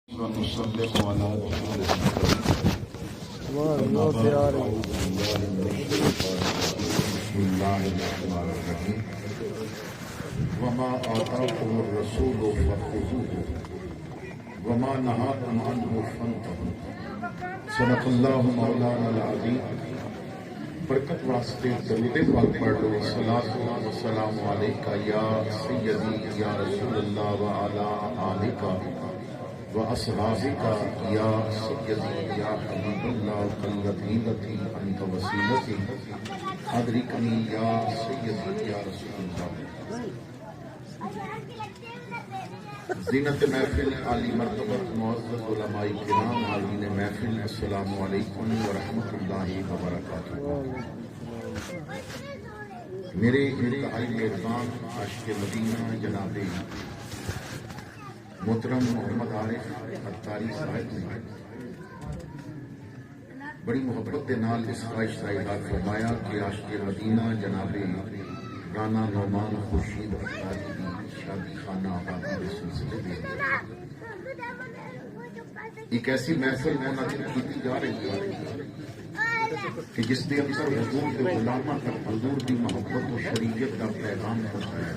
ونصلي على رسوله الكريم. بسم الله الرحمن الرحيم. وما آتاكم الرسول فخذوه وما نهاكم عنه فانتهوا. صدق الله مولانا العظیم. برکت واسطے درود پاک پڑھ لو. صلاۃ و سلام علیکہ یا سیدی یا رسول اللہ وعلی آلک وَأَصْحَابِكَ يَا سَيِّدِي يَا حَبِيبَ اللَّهِ كَالَّذِي أَنْتَ وَسِيلَتِي أَدْرِكْنِي يَا سَيِّدِي يَا رَسُولَ اللَّهِ. زینت محفل عالی مرتبہ معزز علماء کرام، حاضرین محفل، السلام علیکم ورحمۃ اللہ وبرکاتہ. میرے انتہائی مہربان عاشق مدینہ جناب محترم محمد عارف اتاری صاحب نے بڑی محبت کے نال اس خواہش کا اظہار فرمایا کہ عاشق مدینہ جناب رانا نعمان خورشید اتاری کی شادی خانہ آبادی کے سلسلے میں ایک ایسی محفل منعقد کی جا رہی ہے کہ جس کے اندر حضور کے غلاماں تک حضور کی محبت و شریعت کا پیغام پہنچایا ہے.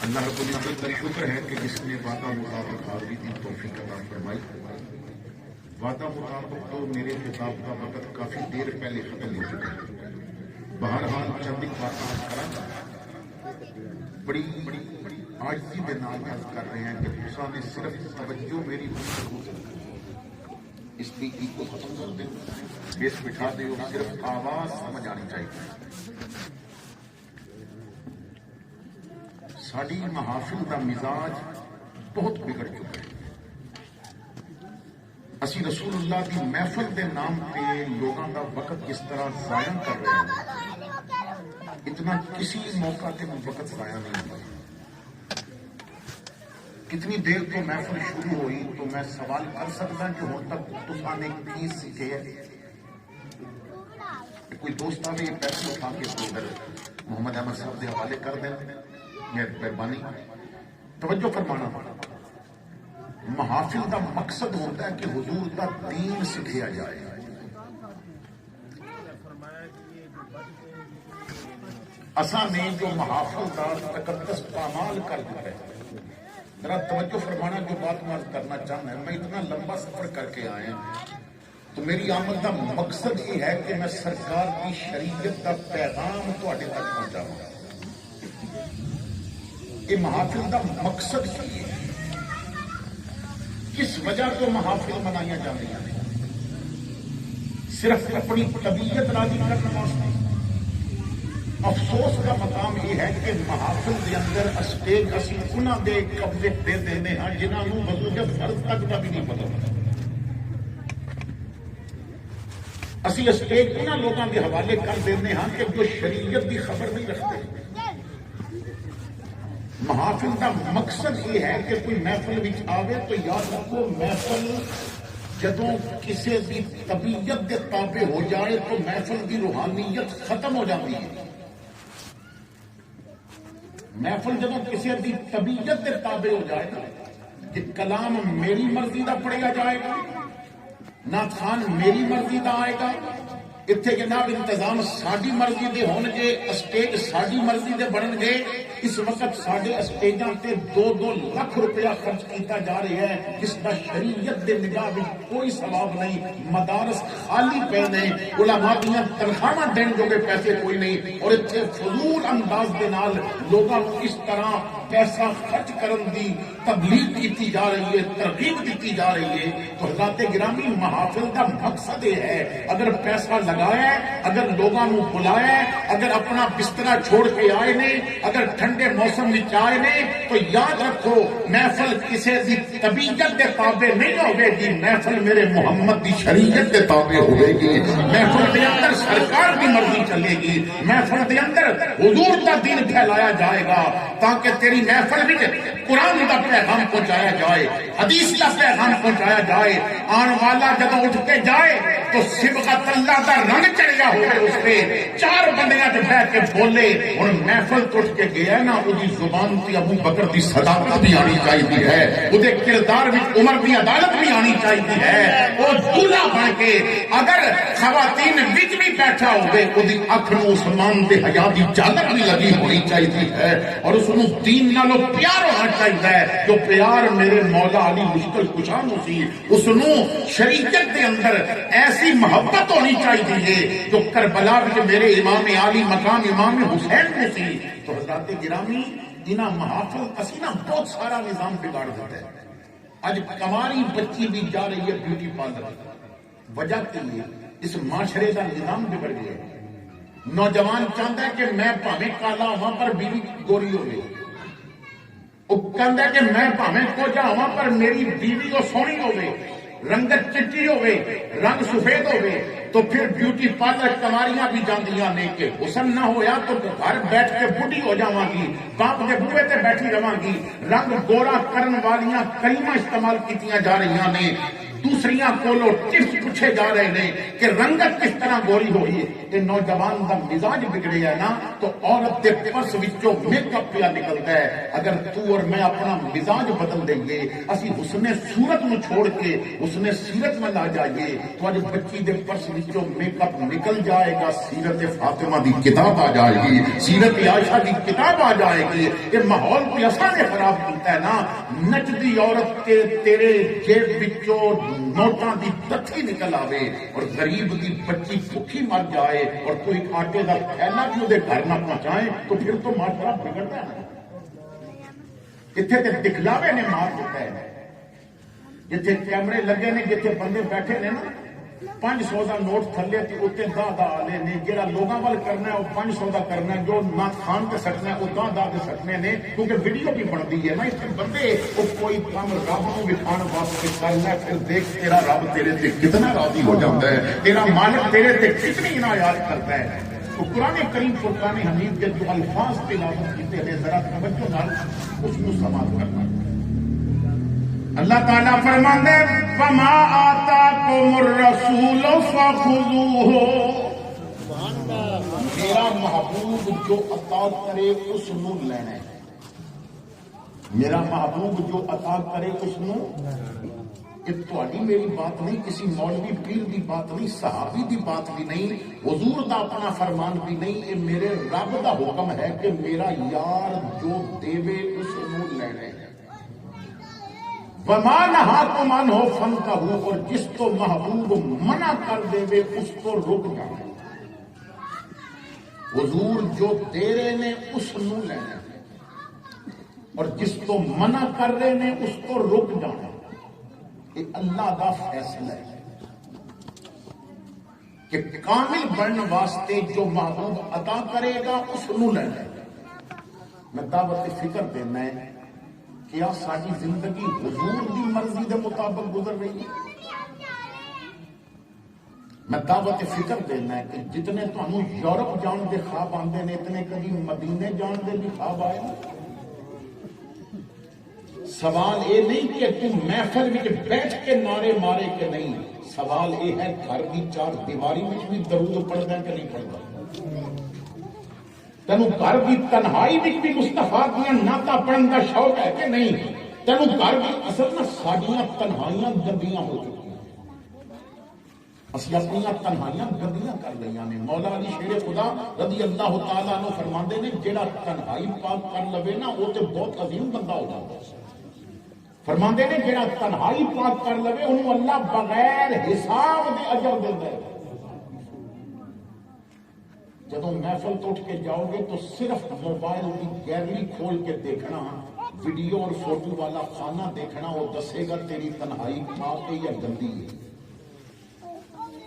اللہ رب العزت کا شکر ہے کہ جس نے وعدہ مطابق حاضری کی توفیق عطا فرمائی. وعدہ مطابق تو میرے خطاب کا وقت کافی دیر پہلے ختم ہو چکا ہے. بہرحال چند باتیں کرا بڑی عاجزی کے نام عرض کر رہے ہیں کہ تسا نے صرف توجہ میری گفتگو اس لیے کو ختم کر دے، بیس بٹھا دے اور صرف آواز سمجھ آنی چاہیے. ساری محافل کا مزاج بہت بگڑ چکا ہے. اسی رسول اللہ کی محفل کے نام پہ لوگوں کا وقت کس طرح ضائع کر رہے ہیں، اتنا کسی موقع کے وقت ضائع نہیں ہوا. کتنی دیر تو محفل شروع ہوئی تو میں سوال کر سکتا کہ ہوں تک تسا نے کی سیکھے ہے. کوئی دوست آئے یہ پیسے اٹھا کے ادھر محمد احمد صاحب کے حوالے کر دیں. مہربانی توجہ فرمانا. محافل کا مقصد ہوتا ہے کہ حضور کا دین سکھایا جائے. اساں نے جو محافل کا تقدس پامال کر دیا ہے. ذرا توجہ فرمانا جو بات میں کرنا چاہنا ہے. میں اتنا لمبا سفر کر کے آیا تو میری آمد کا مقصد یہ ہے کہ میں سرکار کی شریعت کا پیغام تواڈے تک پہنچاؤں. یہ محافل کا مقصد کی ہے، کس وجہ تو محافل منائی جاتی ہیں؟ صرف اپنی طبیعت راضی کرنے واسطے. افسوس کا مقام یہ ہے کہ محافل کے اندر اسٹیج اسی انہاں دے قبضے دے دینے ہیں جنہاں نوں وضو دے فرض تک کا بھی نہیں پتا. اسی اسٹیج انہاں لوگوں کے حوالے کر دینے ہیں کہ جو شریعت کی خبر نہیں رکھتے. محافل کا مقصد یہ ہے کہ کوئی محفل وچ آوے تو یاد رکھو محفل جدوں کسی کی طبیعت کے تابع ہو جائے تو محفل کی روحانیت ختم ہو جاتی ہے. محفل جدوں کسی کی طبیعت کے تابع ہو جائے گا کہ کلام میری مرضی کا پڑھیا جائے گا، نعت خوان میری مرضی کا آئے گا، اتنے جناب انتظام ساری مرضی دے ہون گے، اسٹیج ساری مرضی دے بنن گے. اس وقت سارے اسٹیجاں تے 2-2 لاکھ روپیہ خرچ کیتا جا رہا ہے جس کا شریعت دے نگاہ میں کوئی ثواب نہیں. مدارس خالی پے نے، علماء دیاں تنخواہ دین جو پیسے کوئی نہیں، اور اتنے فضول انداز دے نال لوگوں کو اس طرح پیسہ خرچ کرن دی تبلیغ کی جا رہی ہے، ترغیب دی جا رہی ہے. تو حضرات گرامی محافل کا مقصد یہ ہے اگر پیسہ لگایا ہے، اگر لوگوں کو بلایا ہے، اگر اپنا بسترا چھوڑ کے آئے نے، اگر ٹھنڈے موسم میں آئے نے تو یاد رکھو محفل کسی کی طبیعت کے تابع نہیں ہوگی گی. محفل میرے محمد کی شریعت کے تابع ہوئے گی. محفل کے اندر سرکار کی مرضی چلے گی. محفل کے اندر حضور کا دین پھیلایا جائے گا تاکہ تیری محفل میں قرآن کا پیغام پہنچایا جائے، حدیث کا پیغام پہنچایا جائے. آن والا جب اٹھ کے جائے تو صبغت اللہ کا رنگ چڑھیا ہوئے اس پہ 4 بندیاں بیٹھ کے بولے. ہوں محفل اٹھ کے گیا نا وہی زبان تے ابو بکر دی صداقت بھی آنی چاہیے ہے، وہ کردار وچ عمر دی عدالت بھی آنی چاہیے ہے۔ وہ دولہا بن کے اگر خواتین وچ بھی بیٹھا ہوئے وہی اکھ نو عثمان دے حیا دی چادر بھی لگی ہونی چاہیے ہے، اور اس نو دین نالوں پیار ہونا چاہیے ہے، جو پیار میرے مولا علی مشکل کشا نو سی، اس نو شریعت دے اندر ایسی محبت ہونی چاہیے جو کربلا وچ میرے امام عالی مقام امام حسین کو سی۔ تو حضرات گرامی انہاں محافل اسی نا بہت سارا نظام بگاڑ دیتا ہے۔ اج کماری بچی بھی جا رہی ہے بیوٹی پارلر، وجہ کے لیے اس معاشرے کا نظام بگڑ گیا ہے۔ نوجوان چاہتا ہے کہ میں پاویں کالا ہوا پر بیوی گوری ہوگی، وہ کہتا ہے کہ میں پاویں کوجا ہوا پر میری بیوی وہ سونی ہوگی، رنگت چٹی ہوئے، رنگ سفید ہوئے، تو پھر بیوٹی پارلر کماریاں بھی جاندیاں نے کہ حسن نہ ہویا تو گھر بیٹھ کے بڈھی ہو جاواں گی، باپ کے بوئے تے بیٹھی رواں گی۔ رنگ گورا کرن والیاں کلمہ استعمال کیتیاں جا رہی نے، دوسریاں کولو ٹپس پوچھے جا رہے ہیں کہ رنگت کس طرح گوری ہوئی ہے۔ یہ نوجوان کا مزاج بگڑے ہے نا تو عورت کے پرس وچوں میک اپ پیا نکلتا ہے۔ اگر تو اور میں اپنا مزاج بدل دیں گے، اسی حسن صورت نو چھوڑ کے حسن سیرت میں لا جائیے، تو اج بچی دے پرس وچوں میک اپ نکل جائے گا، سیرت فاطمہ دی کتاب آ جائے گی، سیرت عائشہ دی کتاب آ جائے گی۔ یہ ماحول کو ایسا نے خراب کیتا ہے نا، نچدی عورت کے تیرے جیب وچوں نوٹاں دی تتھی نکل آوے اور غریب دی بچی بھوکی مر جائے اور کوئی آٹے کا تھیلا بھی وہ گھر نہ پہنچائے، تو پھر تو معاشرہ بگڑتا ہے۔ اتنے تے دکھلاوے نے مار دیتا ہے، جتنے کیمرے لگے نے، جتنے بندے بیٹھے نے نا، 500 کا نوٹ تھلے تے اتنے دہ آلے نے، جہاں لوگوں وال کرنا ہے وہ 500 کا کرنا ہے، جو نہ کھان کے سکنا ہے وہ دہ کے سکنے نے، کیونکہ ویڈیو بھی بنتی ہے نا۔ اتنے بندے وہ کوئی کام رب کو دکھان واسطے کرنا، پھر دیکھ تیرا رب تیرے تے کتنا راضی ہو جاتا ہے، تیرا مالک تیرے تے کتنی عنایات کرتا ہے۔ تو قرآن کریم فرقان حمید کے جو الفاظ تلاوت کیتے ہیں، ذرا توجہ نال اس کو سماعت کرنا۔ اللہ تعالیٰ فرماندے فما آتاکم الرسول فخذوہ، میرا محبوب جو عطا کرے اس نو لینا ہے، میرا محبوب جو عطا کرے اس نو۔ یہ تہاڈی میری بات نہیں، کسی مولوی پیر دی بات نہیں، صحابی دی بات بھی نہیں، حضور دا اپنا فرمان بھی نہیں، یہ میرے رب دا حکم ہے کہ میرا یار جو دیوے اس نو لینا ہے۔ وما نہاکم عنہ فانتہوا، اور جس کو محبوب منع کر دے وے اس کو رک جانا۔ حضور جو دے رہے نے اس نو لینا اور جس کو منع کر رہے نے اس کو رک جانا۔ یہ اللہ کا فیصلہ ہے کہ کامل بننے واسطے جو محبوب عطا کرے گا اس نو لینا۔ میں دعوت فکر دینا ہے، کیا ساری زندگی حضور دی مرضی دے مطابق گزر رہی ہے؟ میں دعوت فکر دینا ہے کہ جتنے تمہیں یورپ جان دے خواب آندے نے، اتنے کبھی مدینے جان دے بھی خواب آئے ہیں۔ سوال یہ نہیں کہ تم محفل میں بیٹھ کے نعرے مارے کہ نہیں، سوال یہ ہے گھر کی چار دیواری میں بھی درود پڑھنا کہ نہیں پڑھنا، تینوں گھر کی تنہائی بھی مصطفیٰ دیا نعتاں پڑھن کا شوق ہے کہ نہیں، تینوں گھر کی اصل میں ساڈیاں تنہائیاں گندیاں ہو چکی ہیں، اسی اپنی تنہائیاں گندیاں کر لیا نے۔ مولا علی شیر خدا رضی اللہ تعالیٰ عنہ فرماندے نے جہاں تنہائی پاک کر لوے نا وہ تو بہت عظیم بندہ ہو جاتا ہے۔ فرماندے نے جہاں تنہائی پاک کر لوے انہوں اللہ بغیر حساب دے اجر دیتا ہے۔ جدوں محفل تو اٹھ کے جاؤ گے تو صرف موبائل کی گیلری کھول کے دیکھنا، ویڈیو اور فوٹو والا خانہ دیکھنا، وہ دسے گا تیری تنہائی پاک ہے یا گندی ہے۔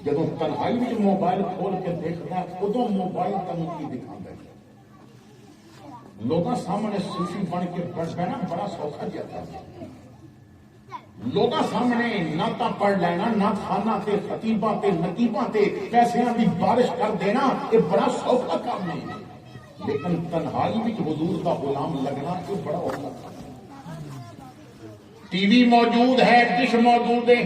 جدوں تنہائی میں موبائل کھول کے دیکھنا ادو موبائل تمہیں کی دکھاتا ہے۔ لوگوں سامنے صوفی بن کے بیٹھنا بڑا سوکھا جاتا ہے، لوگوں سامنے نعتاں پڑھ لینا، نعت خانہ تے خطیباں تے نقیباں تے پیسیاں دی بارش کر دینا، یہ بڑا سوکھا کام نہیں ہے، لیکن تنہائی میں حضور کا غلام لگنا یہ بڑا اوکھا کام ہے۔ ٹی وی موجود ہے، ڈش موجود ہے،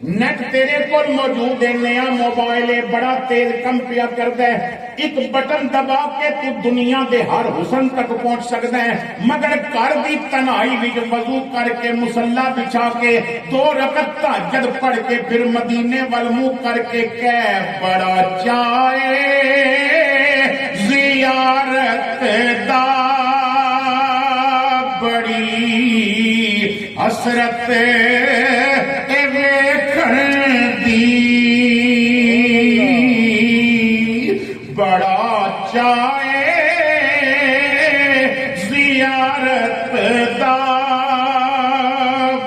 نیٹ تیرے کو موجود ہے، نیا موبائل ہے، بڑا تیز کم پیا کرتا ہے، ایک بٹن دبا کے تو دنیا دے ہر حسن تک پہنچ سکتا ہے، مگر گھر دی تنہائی وچ وضو کر کے مصلا بچھا کے 2 رکعت تہجد پڑھ کے پھر مدینے وال منہ کر کے کہہ بڑا چاہے زیارت دا بڑی حسرت اے ویکھن دی، بڑا چاہے زیارت دا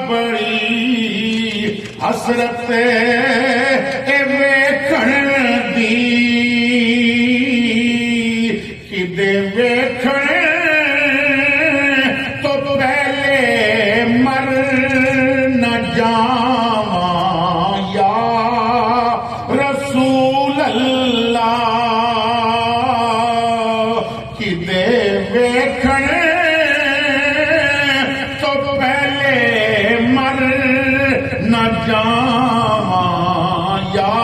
بڑی حسرت اے ویکھن دی، کدے ویکھن تو پہلے مر نہ جاواں یا رسول اللہ، کدے ویکھن تو پہلے مر نہ جاواں یا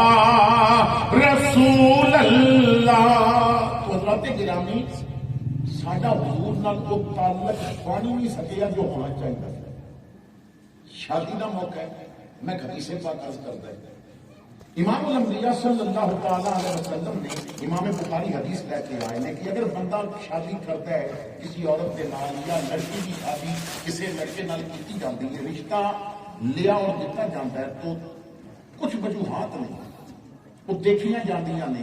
رسول اللہ۔ تو حضرات گرامی، ساڈا حضور نال کوئی تعلق بن ہی نہیں سکیا جو ہونا چاہیے۔ شادی کا موقع ہے، میں حدیث پاک عرض کرتا ہوں، امام الانبیاء صلی اللہ تعالیٰ علیہ وسلم نے امام بخاری حدیث لے کے آئے نے کہ اگر بندہ شادی کرتا ہے کسی عورت کے نال یا لڑکی کی شادی کسی لڑکے نال کی جاتی ہے، رشتہ لیا اور دیتا جاتا ہے تو کچھ وجوہات نہیں وہ دیکھیاں جاندیاں نے۔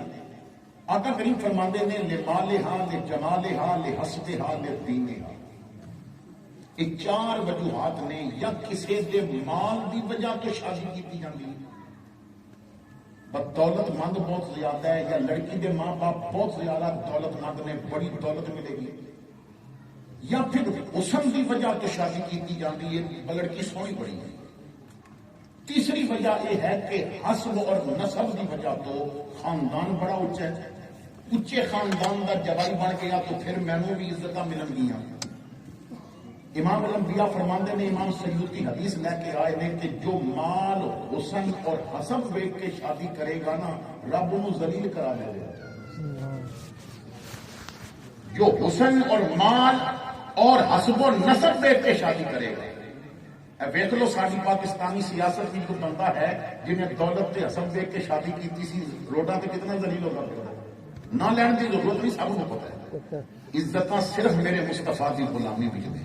آقا کریم فرماندے نے لمالہا لجمالہا لحسبہا لدینہا، یہ 4 وجوہات نے، یا کسی دے مال دی وجہ تو شادی کی جاتی ہے، دولت مند بہت زیادہ ہے، یا لڑکی دے ماں باپ بہت زیادہ دولت مند نے، بڑی دولت ملے گی، یا پھر حسن دی وجہ تو شادی کی جاتی ہے، لڑکی سونی بڑی ہے۔ تیسری وجہ یہ ہے کہ حسب اور نسب دی وجہ تو خاندان بڑا اونچا ہے، اونچے خاندان دا جوائی بن گیا تو پھر مینوں بھی عزتاں ملن گیاں۔ امام الانبیاء فرماندے نے، امام سیوطی حدیث لے کے آئے نے کہ جو مال حسن اور حسب دیکھ کے شادی کرے گا نا، رب انہوں ذلیل کرا دے گا۔ جو حسن اور مال اور حسب و نسب دیکھ کے شادی کرے گا، ویکھ لو ساری پاکستانی سیاست کی جو بندہ ہے جنہیں دولت تے حسب دیکھ کے شادی کی سی، روڈاں تے کتنا ذلیل ہوگا پڑا، نہ لین کی ضرورت نہیں، سب کو پتا ہے۔ عزتاں صرف میرے مصطفیٰ دی غلامی وچ نے۔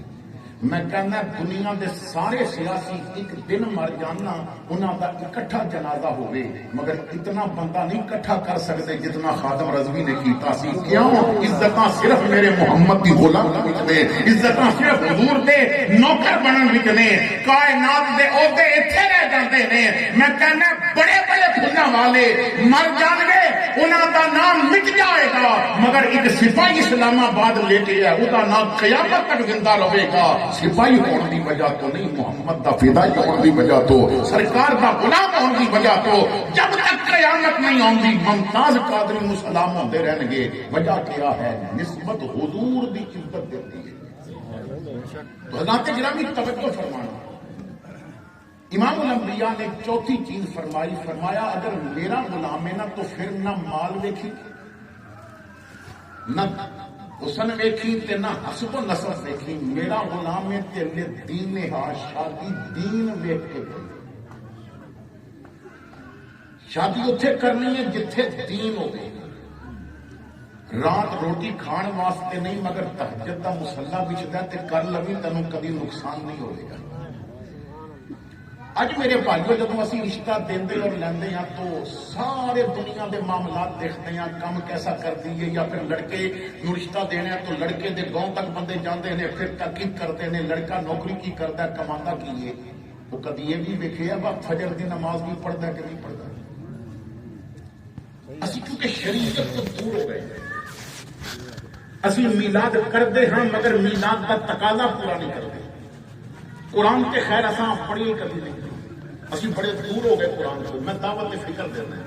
میں کہنا دنیا دے سارے سیاسی ایک دن مر جانا انہاں دا اکٹھا جنازہ ہوئے، مگر اتنا بندہ نہیں اکٹھا کر سکتے جتنا خادم رضوی نے کیتا سی۔ کیوں؟ عزتاں صرف میرے محمد دی غلامی وچ نے، عزتاں صرف حضور دے نوکر بنن وچ نے، کائنات دے عہدے ایتھے رہ جاندے نے۔ میں کہنا بڑے بڑے پھلاں والے مر جان گے، انہاں دا نام مٹ جائے گا، مگر ایک سپاہی اسلام آباد لے کے ہے، وہ دا نام قیامت تک زندہ رہے گا۔ سپاہی ہونے کی وجہ تو نہیں، محمد دا فدائی ہونے کی وجہ تو، سرکار دا غلام ہونے کی وجہ تو، جب تک قیامت نہیں آتی ممتاز قادری نو سلام ہوندے رہن گے۔ وجہ کیا ہے؟ نسبت حضور دی عزت دیتی ہے۔ تو حضرات گرامی توجہ فرمانا، امام الانبیاء نے چوتھی چیز فرمائی، فرمایا اگر میرا غلام ہے نا تو پھر نہ مال ویکھی، نہ حسن ویکھی تے نہ حسب و نسب ویکھی، میرا غلام ہے تیرے دین ہا، شادی دین ویکھ کے کرنی۔ شادی اتھے کرنی ہے جتھے دین ہوگی، رات روٹی کھان واسطے نہیں، مگر تہجد دا مصلا بچدا تے کر لوی، تینوں کبھی نقصان نہیں ہوئے گا۔ اج میرے بھائیو جدوں اسی رشتہ دیندے اور لیندے ہیں تو سارے دنیا دے معاملات دیکھتے ہیں، کم کیسا کر دیے، یا پھر لڑکے نو رشتہ دینا ہے تو لڑکے دے گاؤں تک بندے جاندے ہیں، پھر تحقیق کرتے ہیں لڑکا نوکری کی کرتا ہے، کماندا کی ہے۔ وہ کدی یہ بھی ویکھیا وا فجر دی نماز بھی پڑھتا ہے کہ نہیں پڑھتا؟ اسی کیونکہ شریعت تو دور ہو گئے، اسی میلاد کرتے ہیں مگر میلاد کا تقاضا پورا نہیں کرتے۔ قرآن کے خیر اساں پڑھیے کبھی نہیں، اسی بڑے دور ہو گئے قرآن کو۔ میں دعوت فکر دینا ہے،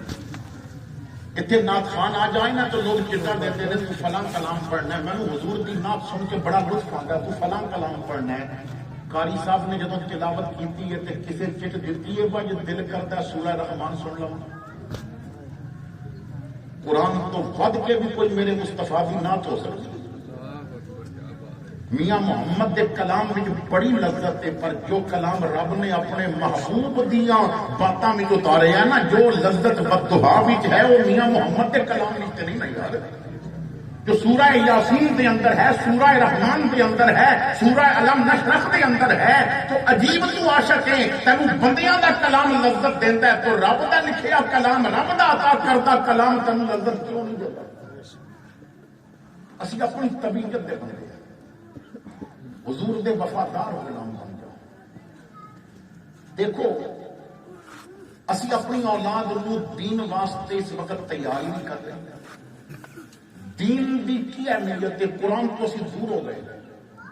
اتنے نعت خان آ جائے نا تو لوگ چٹا دیتے ہیں تو فلاں کلام پڑھنا ہے، میں نے حضور دی نعت سن کے بڑا لطف آتا ہے، تو فلاں کلام پڑھنا ہے۔ قاری صاحب نے جدوں تلاوت کی ہے تو کسی چٹ دیتی ہے وہ جو دل کرتا ہے سورہ رحمان سن لو، قرآن تو ود کے بھی کوئی میرے مصطفیٰ کی نعت ہو سکتی. میاں محمد دے کلام میں بڑی لذت ہے، پر جو کلام رب نے اپنے محبوب دیاں باتاں میں اتارے ہیں نا، جو لذت بددعا وچ ہے وہ میاں محمد دے کلام وچ نہیں نا یار. جو سورہ یاسین دے اندر ہے، سورہ رحمان دے اندر ہے، سورہ علم نشرح دے اندر ہے، تو عجیب تو عاشق ہے تینوں بندیاں دا کلام لذت دیندا ہے، تو رب دا لکھیا کلام، رب دا عطا کردہ کلام تینوں لذت کیوں نہیں دیندا؟ اسی اپنی طبیعت دے بندے حضور دے وفادار غلام بن جاؤ. دیکھو اسی اپنی اولاد نو دین واسطے اس وقت تیاری نہیں کر رہے. دین دی کی اہمیت ہے، قرآن تو اسی دور ہو گئے.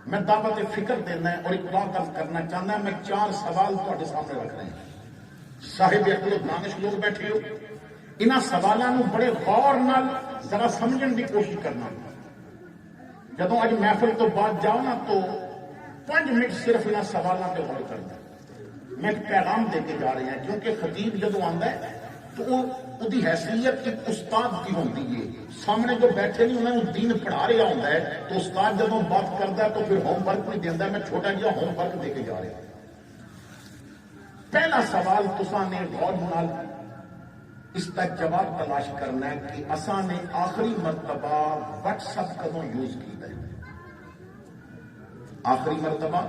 میں دعوت فکر دینا ہے اور اقرار درج کرنا چاہنا ہے. میں 4 سوال تھوڑے سامنے رکھ رہے ہیں. صاحب عقل و دانش لوگ بیٹھے ہو، انہاں سوالوں نو بڑے غور نال ذرا سمجھن دی کوشش کرنا. جدوں اج محفل تو بعد جاؤ نا تو 5 منٹ صرف انہاں سوالوں پہ غور کرنا. میں ایک پیغام دے کے جا رہے ہیں، کیونکہ خطیب جدوں آندا ہے تو وہ حیثیت ایک استاد کی ہوتی ہے. سامنے جو بیٹھے نہیں انہوں نے دین پڑھا رہا ہوتا ہے، تو استاد جب بات کرتا ہے تو پھر ہوم ورک نہیں دینا. میں چھوٹا جہا ہوم ورک دے کے جا رہا ہوں. پہلا سوال تساں نے غور نال اس کا جواب تلاش کرنا ہے کہ اساں نے آخری مرتبہ واٹس ایپ کدوں یوز کیتا ہے. آخری مرتبہ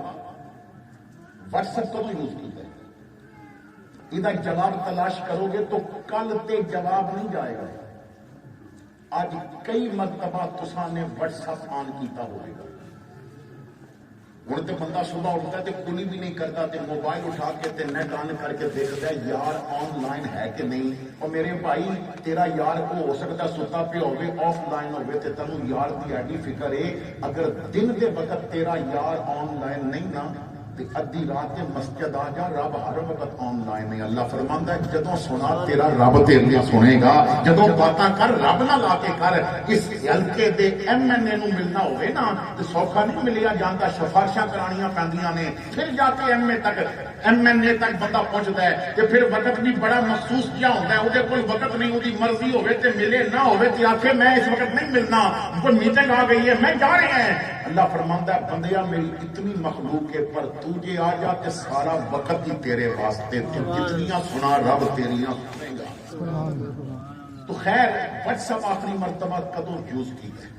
واٹس ایپ کدوں یوز کیتا ہے. یہ جواب تلاش کرو گے تو کل تے جواب نہیں جائے گا. آج کئی مرتبہ تساں نے واٹس ایپ آن کیتا ہوئے گا. ہوں تو بندہ صبح اٹھتا ہے تو کلی بھی نہیں کرتا، تو موبائل اٹھا کے تے نیٹ آن کر کے دیکھتا ہے یار آن لائن ہے کہ نہیں. اور میرے بھائی تیرا یار کو ہو سکتا ستا پہ ہوئے، آف لائن ہوئے، تے تینوں یار دی ایڈی فکر ہے. اگر دن دے وقت تیرا یار آن لائن نہیں نا، ادھی رات کے مسجد آ جا، رب ہر وقت آن لائن ہے. اللہ فرماندا ہے جدوں سنا تیرا رب تیرے سنے گا، جدوں باتاں کر رب نہ لا کے کر. اس حلقے دے ایم این اے نو ملنا ہوئے نا تو سوکھا نہیں ملیا جاتا، سفارشاں کرانیاں پیندیاں نے، پھر جا کے ایم این اے تک بندہ پہنچتا ہے. کہ پھر وقت بھی بڑا مخصوص کیا ہوتا ہے، وہ کوئی وقت نہیں، وہی مرضی ہوئے تے ملے نہ ہوئے تے آخے میں اس وقت نہیں ملنا، کوئی میٹنگ آ گئی ہے میں جا رہے ہیں. اللہ فرماندا ہے بندیا میری اتنی مخلوق ہے، پر تو جے آ جا تے سارا وقت ہی تیرے واسطے، تو جتنیاں سنا رب تیریاں سنے گا. تو خیر واٹس ایپ آخری مرتبہ کدوں یوز کی ہے؟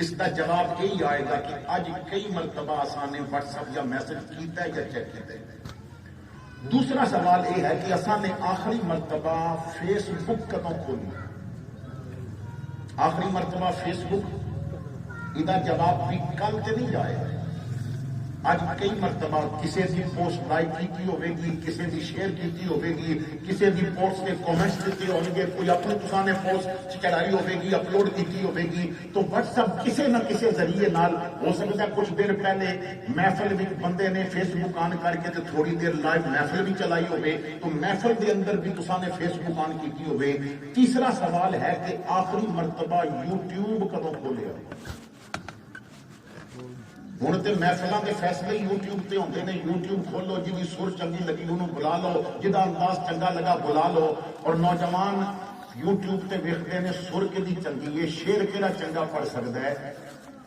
اس کا جواب یہی آئے گا کہ آج کئی مرتبہ آسان نے واٹس ایپ یا میسج کیتا ہے یا چیک کیتا ہے. دوسرا سوال یہ ہے کہ آسان نے آخری مرتبہ فیس بک کدوں کھولی؟ آخری مرتبہ فیس بک، یہ جواب بھی کل سے نہیں جائے گا. آج کئی مرتبہ کسی کی پوسٹ لائک کی ہوئے گی، کسی کی شیئر کی ہوئے گی، کسی کی پوسٹ کے کامنٹس دیتے ہوں گے، کوئی اپنے کسان نے پوسٹ چڑھائی ہوئے گی، اپلوڈ کی ہوئے گی. تو واٹس ایپ کسی نہ کسی ذریعے نال ہو سکتا ہے. کچھ دیر پہلے محفل بھی بندے نے فیس بک آن کر کے تو تھوڑی دیر لائیو محفل بھی چلائی ہوئے، تو محفل کے اندر بھی کسان نے فیس بک آن کی ہوئے. تیسرا سوال ہے کہ آخری مرتبہ یوٹیوب کدوں کھولے؟ ہوں تو محفلوں کے فیصلے یوٹیوب تے ہوندے نے. یوٹیوب کھولو، جی کی سر چنگی لگی انہوں بلا لو، جہاں انداز چنگا لگا بلا لو. اور نوجوان یوٹیوب تے ویکھدے نے سر کدی چنگی ہے، شعر کہڑا چنگا پڑھ سکتا ہے.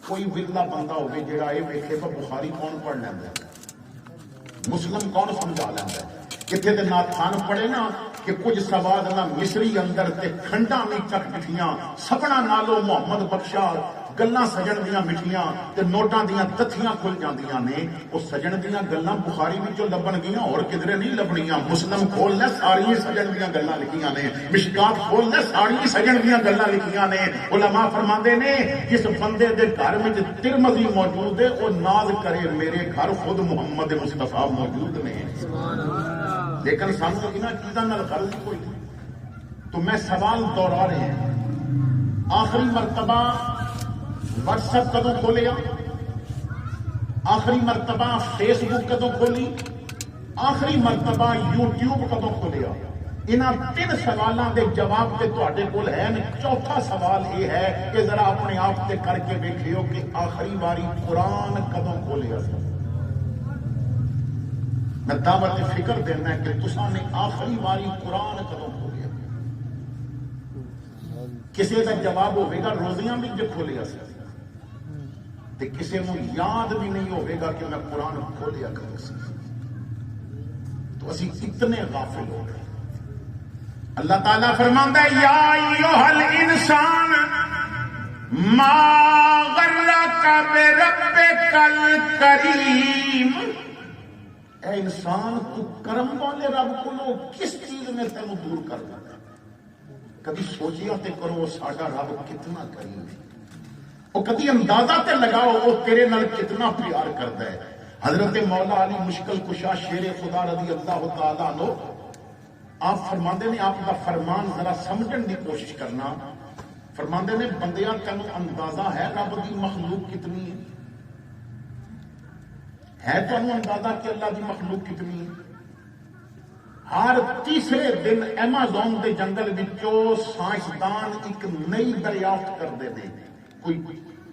کوئی ورلا بندہ ہوگی جہاں یہ ویکھے کہ بخاری کون پڑھ لینا ہے، مسلم کون سمجھا لینا ہے. کتنے دن نات خان پڑھے نا کہ کچھ سواد نہ مصری اندر تے کھنڈا میں چک مٹھیاں، سپنا نالو محمد بخشا، گلاں سجن دیاں مٹھیاں تے نوٹاں دیاں تتھیاں کھل جاندیاں نے. وہ سجن دیاں گلاں بخاری وچوں لبن گیاں، اور کدھرے نہیں لبنیاں. مسلم کھول لے ساری سجن دیاں گلاں لکھیاں نے، مشکات کھول لے ساری سجن دیاں گلاں لکھیاں نے. علماء فرماندے نے جس بندے دے گھر وچ ترمذی موجود ہے وہ ناز کرے میرے گھر خود محمد مصطفیٰ موجود نے. لیکن سانو انہاں چیزاں نال غرض کوئی نہیں. تو میں سوال دوہرا رہے ہیں، آخری مرتبہ واٹس ایپ کدوں کھولیا؟ آخری مرتبہ فیس بک کدوں کھولی؟ آخری مرتبہ یوٹیوب کدوں کھولیا؟ انہاں 3 سوالوں کے جواب تے تواڈے کول ہے. چوتھا سوال یہ ہے کہ ذرا اپنے آپ تے کر کے ویکھیو کہ آخری باری قرآن کدوں کھولیا؟ میں دعوت فکر دینا ہے کہ تساں نے آخری باری قرآن کدوں کھولیا؟ کسی کا جواب ہوئے گا روزیاں بھی جو کھولیا سی، تے کسی کو یاد بھی نہیں ہوئے گا کہ میں قرآن کھولیا کروں سی۔ تو اسی اتنے غافل ہو گئے۔ اللہ تعالیٰ فرماندا ہے یا ایھا الانسان ما غرک بربک الکریم، اے انسان تو کرم والے رب کو کس چیز میں تینوں دور کر دیتا؟ کبھی سوچیا تے کرو وہ ساڈا رب کتنا کریم ہے، وہ کبھی اندازہ تے لگاؤ وہ تیرے نال کتنا پیار کرتا ہے۔ حضرت مولا علی مشکل کشا شیر خدا رضی اللہ تعالیٰ عنہ آپ فرماندے نے، آپ کا فرمان ذرا سمجھن کی کوشش کرنا۔ فرماندے نے بندیاں تینوں اندازہ ہے رب کی مخلوق کتنی ہے تینوں اندازہ کہ اللہ کی مخلوق کتنی ہے؟ ہر تیسرے دن ایمازون کے جنگل وچوں سائنسدان ایک نئی دریافت کرتے ہیں، کوئی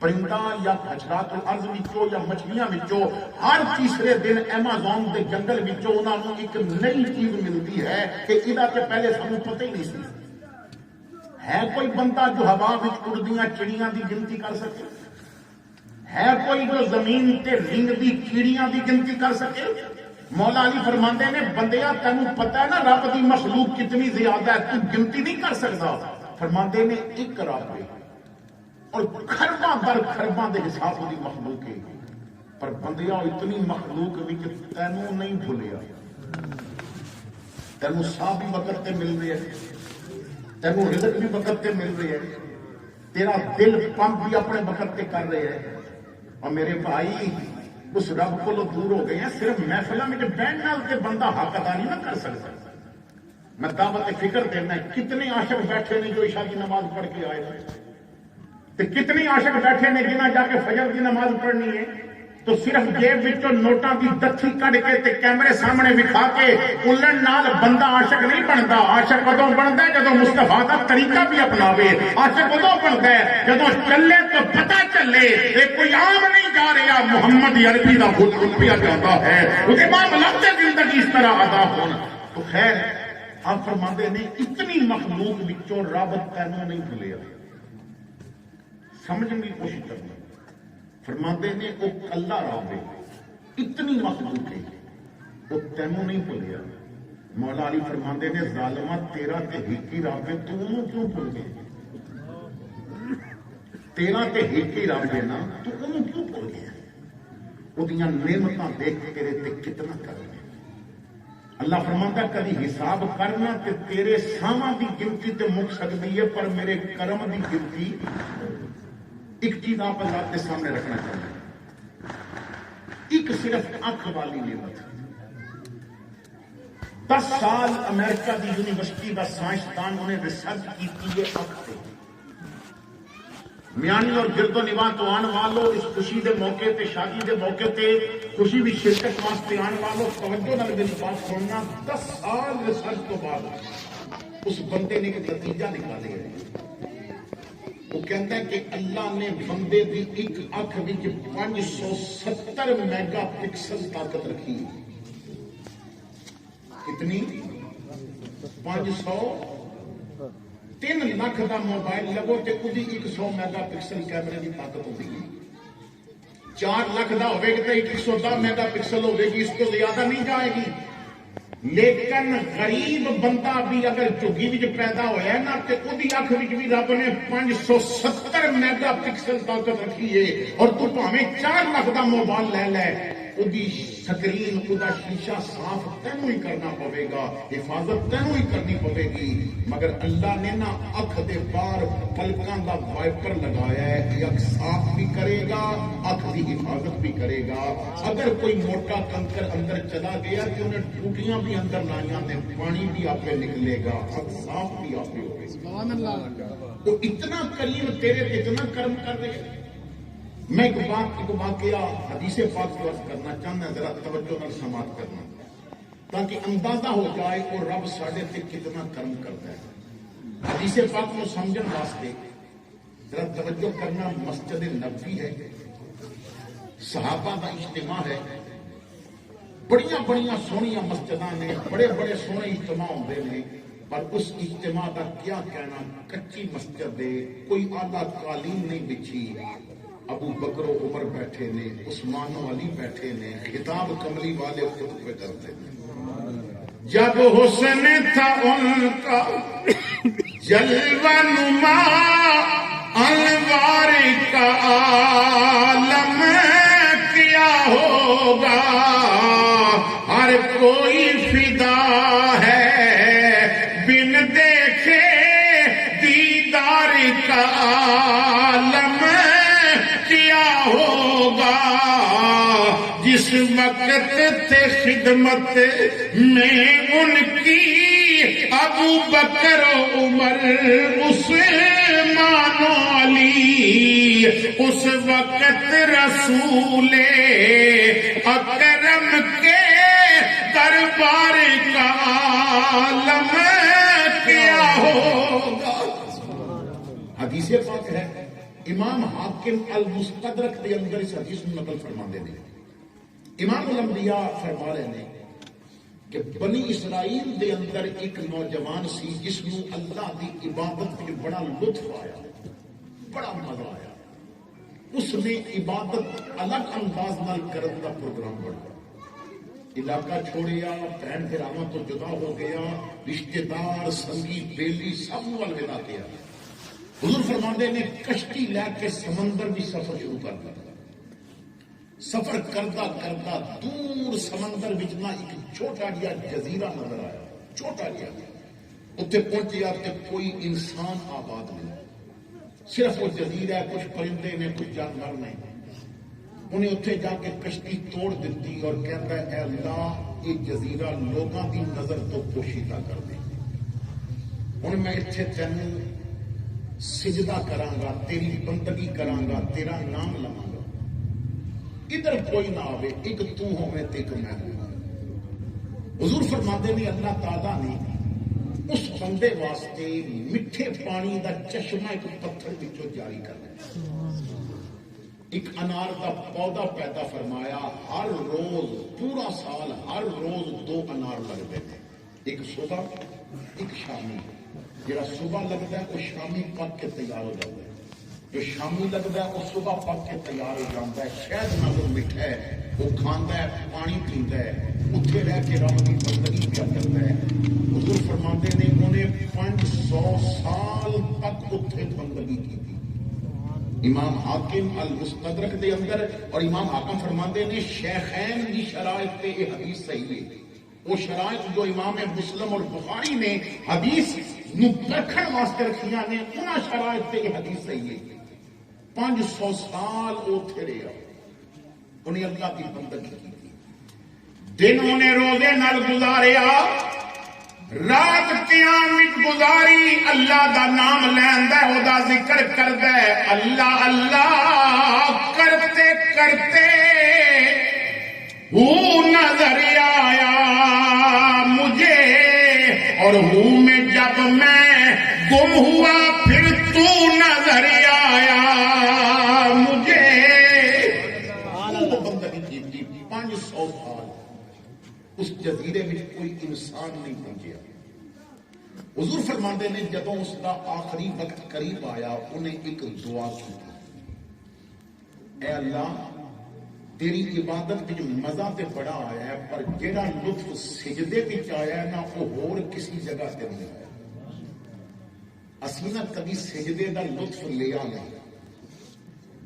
پرندہ یا حشرات الارض وچوں یا مچھلیاں وچوں ہر تیسرے دن ایمازون کے جنگل وچوں انہاں نوں ایک نئی چیز ملتی ہے کہ ادا تے پہلے سانوں پتہ ہی نہیں سی۔ ہے کوئی بندہ جو ہوا وچ اڑدیاں چڑیاں دی گنتی کر سکے؟ ہے کوئی جو زمین تے رنگ دی کیڑیاں دی گنتی کر سکے؟ مولا علی فرماندے نے بندیا تینوں پتہ ہے نا رب دی مخلوق کتنی زیادہ ہے، تو گنتی نہیں کر سکتا۔ فرماندے نے ایک رب ہے اور خرباں در خرباں دے حساب دی مخلوق ہے، پر بندیا اتنی مخلوق وچ تینوں نہیں بھولیا۔ تینوں ساہ بھی وقت تے مل رہے ہیں، تینوں رزق بھی وقت تے مل رہے ہیں، تیرا دل پمپ بھی اپنے وقت تے کر رہے ہیں۔ اور میرے بھائی اس رب کو دور ہو گئے ہیں، صرف محفلوں میں بہن نال تے بندہ حق ادا نہیں نہ کر سکتا۔ میں دعوت فکر دینا ہے، کتنے عاشق بیٹھے نے جو عشاء کی نماز پڑھ کے آئے ہیں، تے کتنے عاشق بیٹھے نے جنہیں جا کے فجر کی نماز پڑھنی ہے تو صرف جیب وچوں نوٹاں دی دتھی کڈ کے تے کیمرے سامنے وکھا کے الن نال بندہ عاشق نہیں بنتا۔ عاشق ادوں بنتا ہے جدوں مصطفیٰ دا طریقہ بھی اپناوے، عاشق ادوں بنتا ہے جدوں چلے تو پتہ چلے یہ کوئی عام نہیں جا رہا، محمد عربی دا خود پیا جاتا ہے، اس معاملات سے زندگی اس طرح ادا ہونا۔ تو خیر آپ فرماندے نے اتنی مخلوق وچوں رب تینوں نہیں بھولیا، سمجھنے کی کوشش کرنا۔ فرماندے نے وہ اللہ رب ہے، اتنی مخلوق ہے، وہ تینوں نہیں بھولیا۔ مولا علی فرماندے نے ظالمہ تیرا تے ایک ہی رب ہے، تو انہوں کیوں بھول گئے؟ تیرا تے ایک ہی رب ہے نا، تو انہوں کیوں بھول گیا؟ وہ دیاں نعمتاں دیکھ کے تیرے تے کتنا کر گئے۔ اللہ فرماندا کبھی حساب کرنا تے تیرے ساواں دی گنتی تے مک سکتی ہے، پر میرے کرم دی گنتی ایک چیز آپ اللہ کے سامنے رکھنا چاہتے ہیں، ایک صرف آنکھ والی نعمت۔ 10 سال امریکہ دی یونیورسٹی کا سائنسدان انہیں ریسرچ کی ہے آنکھ پہ۔ میانی اور گرد و نواح تو آن والوں اس خوشی دے موقع تے، شادی دے موقع تے خوشی بھی شرکت واسطے آن والوں توجہ نال میری بات سننا۔ 10 سال ریسرچ تو بعد اس بندے نے ایک نتیجہ نکالے ہے، وہ کہتا ہے کہ اللہ نے بندے کی ایک اکھ وچ 570 میگا پکسل طاقت رکھی ہے۔ کتنی؟ 500 3 لاکھ کا موبائل لگو تے ادھی 100 میگا پکسل کیمرے کی طاقت ہوگی، 4 لاکھ کا ہوئے گا تو 110 میگا پکسل ہوگی، اس کو زیادہ نہیں جائے گی۔ لیکن غریب بندہ بھی اگر چگی وچ پیدا ہویا ہے نا تے اودی اکھ وچ بھی رب نے 570 میگا پکسل طاقت رکھی ہے، اور تو بھاویں 4 لاکھ کا موبائل لے لے، اودی سکرین اودہ شیشہ صاف تینوں ہی کرنا پوے گا، حفاظت تینوں ہی کرنی پوے گی۔ مگر اللہ نے نا اکھ دے بار پلکاں دا وائپر لگایا ہے کہ اکھ صاف بھی کرے گا، اکھ دی حفاظت بھی کرے گا۔ اگر کوئی موٹا کنکر اندر چلا گیا کہ انہیں ٹوٹیاں بھی اندر لائیاں دے، پانی بھی آپ پہ نکلے گا، اکھ صاف بھی آپ پہ ہوگی۔ سبحان اللہ۔ تو اتنا کریم تیرے اتنا کرم کر رہے۔ میں ایک واقعہ حدیث پاک سے عرض کرنا چاہنا، ذرا توجہ نال سماعت کرنا تاکہ اندازہ ہو جائے اور رب ساڈے تے کتنا کرم کرتا ہے۔ حدیث پاک کو سمجھن واسطے ذرا توجہ کرنا۔ مسجد نبوی ہے، صحابہ کا اجتماع ہے، بڑیاں بڑیاں سونیاں مسجداں نے، بڑے بڑے سونے اجتماع ہوندے نے، پر اس اجتماع کا کیا کہنا، کچی مسجد ہے، کوئی اعلیٰ قالین نہیں بچھی، ابو بکر و عمر بیٹھے نے، عثمان و علی بیٹھے نے، خطاب کملی والے خطبے کرتے ہیں۔ جب حسن تھا ان کا جلوہ نما انوار کا عالم کیا ہوگا، ہر کوئی فدا ہے بن دیکھے دیدار کا عالم کیا ہوگا۔ جس وقت تھے خدمت میں ان کی ابو بکر و عمر عثمان و علی، اس وقت رسول اکرم کے دربار کا عالم کیا ہوگا۔ حدیث پاک ہے، امام حاکم المستدرک دے اندر اس حدیث میں نقل فرما دے دے، امام الانبیاء فرما رہے ہیں کہ بنی اسرائیل دے اندر ایک نوجوان سی جس نو اللہ دی عبادت میں بڑا لطف آیا، بڑا مزہ آیا، اس نے عبادت الگ انداز نال کرن دا پروگرام بنایا، علاقہ چھوڑیا، بہن بھراواں تو جدا ہو گیا، رشتے دار سنگی بیلی سب الوداع کیا۔ حضور فرماندے نے کشتی لے کے سمندر بھی سفر شروع کر دیا۔ سفر کرتا کرتا دور سمندر بچنا ایک چھوٹا جہا جزیرہ نظر آیا، چھوٹا جہا، اتنے پہنچیا تو کوئی انسان آباد نہیں، صرف وہ جزیرہ ہے، کچھ پرندے نے، کچھ جانور نہیں۔ انہیں اتنے جا کے کشتی توڑ دیتی اور کہتا ہے اے اللہ یہ جزیرہ لوگوں کی نظر تو پوشیدہ کر دے، ہوں میں اتنے تینوں سجدہ کراں گا، تیری بندگی کراں گا، تیرا نام لواں گا، ادھر کوئی نہ آوے، ایک تو ہوے تے ایک میں ہوں۔ حضور فرماندے نے اللہ تعالیٰ نے اس بندے واسطے میٹھے پانی دا چشمہ ایک پتھر وچوں جاری کر دیا، ایک انار کا پودا پیدا فرمایا، ہر روز پورا سال ہر روز 2 انار لگتے ہیں، ایک صبح ایک شامی، جڑا صبح لگتا ہے وہ شامی پک کے تیار ہو جاتا ہے، جو شامی لگتا ہے وہ صبح پک کے تیار ہو جاتا ہے، شہد نالوں میٹھا ہے، وہ کھاندا ہے، پانی پیندا ہے، اتنے رہ کے رب کی بندگی کیا کرتا ہے۔ حضور فرماندے نے انہوں نے 500 سال تک اتنے بندگی کی تھی۔ امام حاکم المستدرک دے اندر، اور امام حاکم فرماندے نے شیخین کی شرائط پہ یہ حدیث صحیح ہے، وہ شرائط جو امام مسلم اور بخاری نے حدیث نو پرکھن واسطے رکھیاں نے، انہاں شرائط پہ یہ حدیث صحیح ہے۔ 500 سال اوتھے رہا، انہیں اللہ کی بندگی کی تھی، دن انہیں روزے نال گزاریا، رات قیام گزاری، اللہ دا نام لیندا ہے، او دا ذکر کردا ہے، اللہ اللہ کرتے کرتے وہ نظر آیا مجھے، اور ہوں میں جب میں گم ہوا پھر تو نظر آیا مجھے۔ بندگی کی تھی 500 سال، اس جزیرے میں کوئی انسان نہیں پہنچیا۔ حضور فرماندے نے جدوں اس کا آخری وقت قریب آیا، انہیں ایک دعا کی، اے اللہ تیری عبادت میں مزہ تے بڑا آیا ہے، پر جیڑا لطف سجدے وچ آیا ہے نا وہ ہور کسی جگہ تے نہیں آیا۔ اسی نہ کبھی سجدے دا لطف لیا نہیں،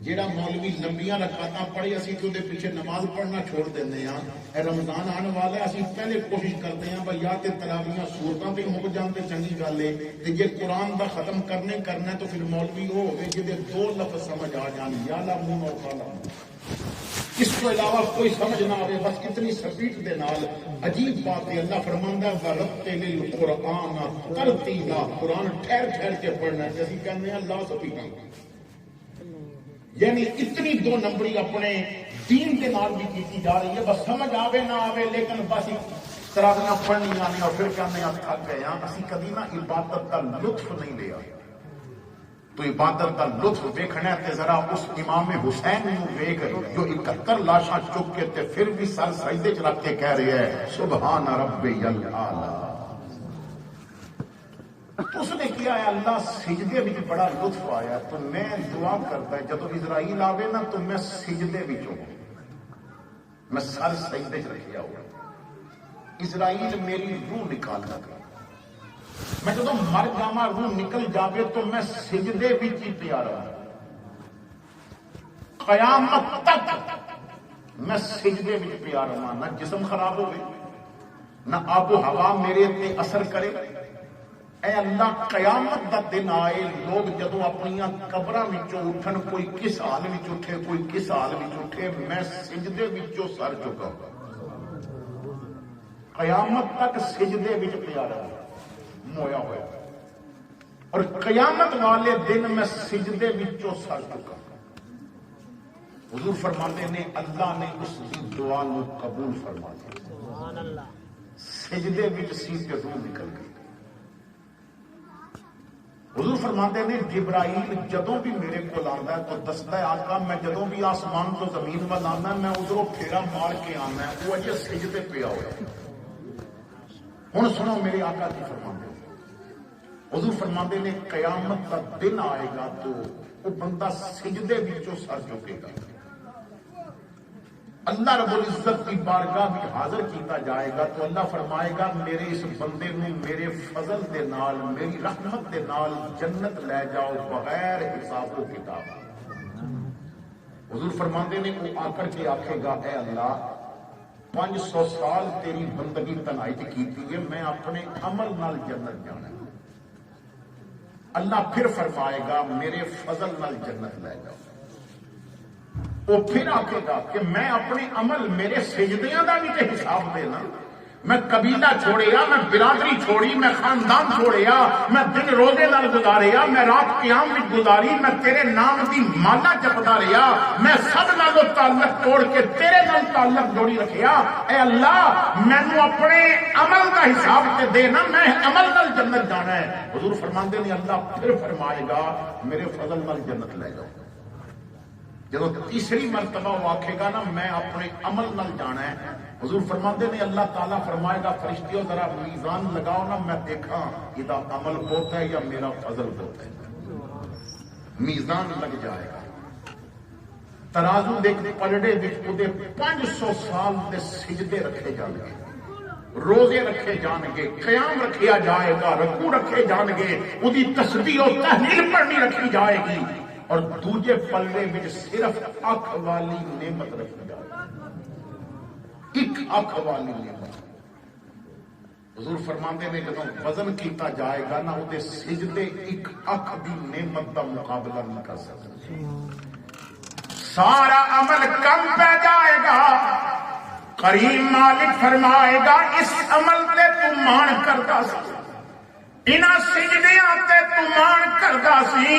جیڑا مولوی لمبیاں رکعتاں پڑھے اسی تو دے پیچھے نماز پڑھنا چھوڑ دیندے ہاں، اے رمضان آنے والا ہے اسی پہلے کوشش کرتے ہیں بھائی یا تے تراویحاں سورتاں تے ہو جان تے چنگی گل ہے، تے جے قرآن دا ختم کرنا ہے تو پھر مولوی وہ ہوئے جہدے 2 لفظ سمجھ آ جان، یا لمون اور قلم، اس کو علاوہ کوئی سمجھ نہ آئے، بس اتنی سپیٹ دے نال۔ عجیب بات ہے، اللہ فرماندا ہے وَرَتِّلِ الْقُرْآنَ تَرْتِیلًا، قرآن ٹھہر ٹھہر کے پڑھنا ہے، جیسے کہتے ہیں اللہ سپیٹاں، یعنی اتنی 2 نمبری اپنے دین کے نال بھی کی جا رہی ہے، بس سمجھ آوے نہ آوے لیکن بس تراویحاں پڑھنی آنے اور پھر کہنے ہیں تھک گئے ہاں، اسی کبھی نہ عبادت کا لطف نہیں لیا۔ تو عبادت کا لطف ویکھنا ہے تے ذرا اس امام حسین نو ویکھ جو 71 لاشاں چک کے تے پھر بھی سر سجدے چ رکھ کے کہہ رہے ہے سبحان ربی الاعلی۔ تو اس نے کیا ہے اللہ سجدے وچ بڑا لطف آیا تو میں دعا کرتا ہے جدو اسرائیل آوے نا تو میں سجدے وچ ہوں میں سر سجدے چ رکھیا ہوا اسرائیل میری روح نکال لگا میں جدو مر جاواں روح نکل جاوے تو میں سجدے وچ ہی پیا رہا قیامت تک میں سجدے وچ پیا رہا نہ جسم خراب ہوئے نہ آب و ہوا میرے تے اثر کرے اے اللہ قیامت دا دن آئے لوگ جدو اپنی قبراں وچوں اٹھن کوئی کس حال وچ اٹھے کوئی کس حال وچ اٹھے میں سجدے وچوں سر جھکا قیامت تک سجدے وچ پیا رہا مویا ہوا اور قیامت والے دن میں سجدے وچوں سر جھکا حضور فرماتے نے اللہ نے اس کی دعا نو قبول فرما لیا سجدے وچ سی تے روح نکل گئی حضور فرماتے نے جبرائیل جدوں بھی میرے کو آندا ہے تو دستا ہے آقا میں جدوں بھی آسمان تو زمین ول آنا میں ادھروں پھیرا مار کے آنا ہے وہ اجے سجدے پیا ہوا ہن سنو میرے آقا کی فرماتے حضور فرماتے نے قیامت کا دن آئے گا تو وہ بندہ سجدے وچوں سر جھکے گا اللہ رب العزت کی بارگاہ میں حاضر کیتا جائے گا تو اللہ فرمائے گا میرے اس بندے نو میرے فضل دے نال میری رحمت دے نال جنت لے جاؤ بغیر حساب و کتاب حضور فرماندے نے وہ آ کر کے آکھے گا اے اللہ 500 سال تیری بندگی تنہائی کیتی ہے میں اپنے عمل نال جنت جانا ہے اللہ پھر فرمائے گا میرے فضل نال جنت لے جاؤ وہ پھر آکے گا کہ میں اپنے عمل میرے سجدیاں دا بھی تے حساب دینا میں قبیلہ چھوڑیا میں برادری چھوڑی میں خاندان چھوڑیا میں دن روزے نال گزاریا میں رات قیام وچ گزاری میں تیرے نام دی مالا جپدا رہیا میں سب نالوں تعلق توڑ کے تیرے نال تعلق جوڑی رکھیا اے اللہ مینوں اپنے عمل دا حساب تے دینا میں عمل نال جنت جانا ہے حضور فرماندے نے اللہ پھر فرمائے گا میرے فضل نال جنت لے جاؤ جب تیسری مرتبہ وہ آکھے گا نا میں اپنے عمل نال جانا ہے حضور فرماندے نے اللہ تعالیٰ فرمائے گا فرشتیوں ذرا میزان لگاؤ نا میں دیکھاں یہ عمل بہت ہے یا میرا فضل بہت ہے میزان لگ جائے گا ترازو دیکھ پلڑے وچ اودے 500 سال دے سجدے رکھے جان گے روزے رکھے جان گے قیام رکھیا جائے گا رکوع رکھے جان گے اودی تسبیح و تحلیل پڑھنی رکھی جائے گی اور دوجے پلڑے میں صرف اکھ والی نعمت رکھی جائے ایک اکھ والی نعمت حضور فرماندے نے جب وزن کیتا جائے گا نا وہ سجدے ایک اکھ دی نعمت دا مقابلہ نہیں کر سکتے سارا عمل کم پہ جائے گا کریم مالک فرمائے گا اس عمل تے تو مان کردا سی انہاں سجدیاں تے تو مان کردا سی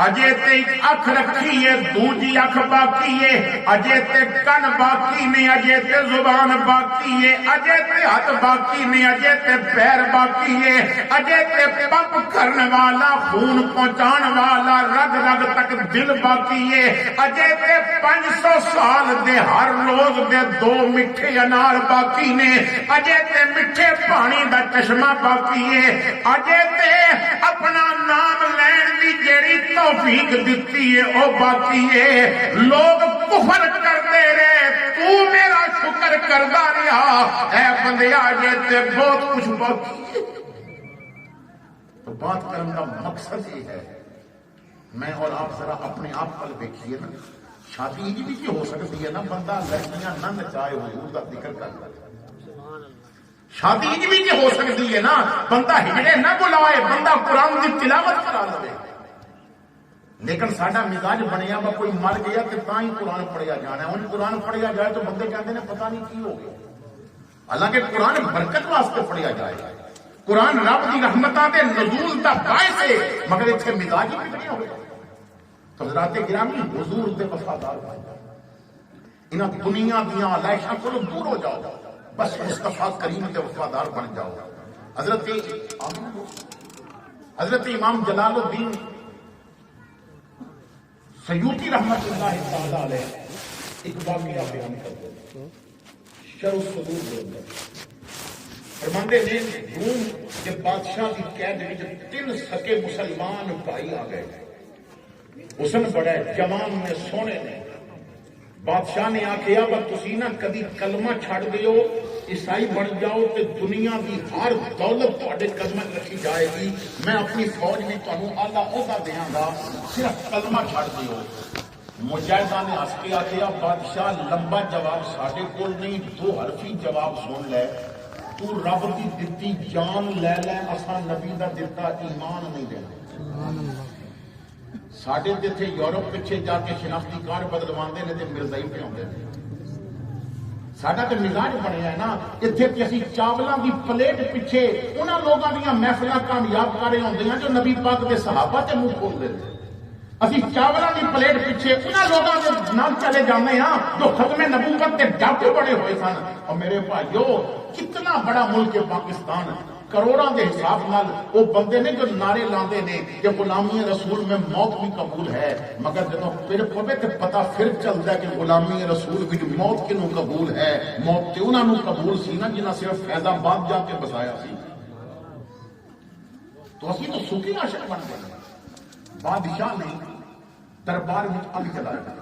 اجے تے ایک اکھ رکھی ہے دوجی اکھ باقی ہے اجے تے کن باقی نہیں اجے تے زبان باقی ہے اجے تے ہاتھ باقی نہیں اجے تے پیر باقی ہے اجے تے پمپ کرنے والا خون پہنچان والا رگ رگ تک دل باقی ہے اجے تے 500 سال دے ہر روز دے 2 میٹھے انار باقی نے اجے تے میٹھے پانی دا چشمہ باقی ہے اجے تے اپنا نام لین دی جیڑی توفیق دیتی ہے او باقی ہے لوگ کفر کرتے رہے تو میرا شکر کردا رہا اے بندیا یہ تے بہت کچھ باقی ہے تو بات کرنے کا مقصد یہ ہے میں اور آپ ذرا اپنے آپ پر دیکھیے نا شادی ہی بھی ہو سکتی ہے نا بندہ لڑکیاں نہ نچائے حضور کا ذکر کرتا شادی بھی ہو سکتی ہے نا بندہ ہجڑے نہ بلائے بندہ قرآن کی تلاوت کرا لے لیکن ساڈا مزاج بنیا وا کوئی مر گیا تو تاں ہی قرآن پڑھیا جانا ہے ان قرآن پڑھیا جائے تو بندے کہتے ہیں پتہ نہیں کی ہو گیا حالانکہ قرآن برکت واسطے پڑھیا جائے گا قرآن رب دی رحمتاں دے نزول دا باعث ہے مگر اتنے مزاج ہی نہیں ہو گیا تو حضرات گرامی حضور دے وفادار بن انہاں دنیا دیاں علائشاں کو دور ہو جاؤ بس مصطفیٰ کریم دے وفادار بن جاؤ حضرت امام جلال الدین سیوطی رحمت اللہ تعالی علیہ ایک واقعہ بیان کرتے ہیں شرح الصدور کے اندر فرماندے نے روم کہ بادشاہ کی قید میں 3 سکے مسلمان بھائی آ گئے. حسن بڑا ہے، جوان نے، سونے نے. بادشاہ نے آخیا وا تسی نہ کدی کلمہ چھڑ دیو، عیسائی بن جاؤ تے دنیا دی ہر دولت تہاڈے قدماں رکھی جائے گی، میں اپنی فوج میں تانوں اعلیٰ عہدہ دیاں گا، صرف کلمہ چھڑ دیو. مجاہدہ نے ہس کے آخیا بادشاہ لمبا جواب ساڈے کول نہیں، 2 حرفی جواب سن لے. تو رب دی دتی جان لے لے، اساں نبی دا دتا ایمان نہیں دینا. ساڈے تے اتنے یورپ پیچھے جا کے شناختی کارڈ بدلواندے نے تے مرزائی پہ آتے ہیں. ساڈا تو مزاج بنیا ہے نا، اتنے تے اسی چاولاں دی پلیٹ پیچھے انہاں لوگاں دیاں محفلاں کامیاب کر رہے ہوندے ہیں جو نبی پاک دے صحابہ تے منہ کھول دے. اسی چاولاں دی پلیٹ پیچھے انہاں لوگاں دے نال چلے جانے ہاں جو ختم نبوت تے ڈاکو بڑے ہوئے سن. اور میرے بھائیو کتنا بڑا ملک ہے پاکستان، کروڑوں کے حساب نال وہ بندے نے جو نعرے لاندے نے کہ غلامی رسول میں موت بھی قبول ہے، مگر جب پھر پوے تو پتا پھر چلتا ہے کہ غلامی رسول بھی موت کنوں قبول ہے. موت تے انہاں نوں قبول سی نا جنہاں صرف فیض آباد جا کے بسایا سی. تو اسی تو سکی عاشق بن گئے. بادشاہ نے دربار میں اگ جلایا،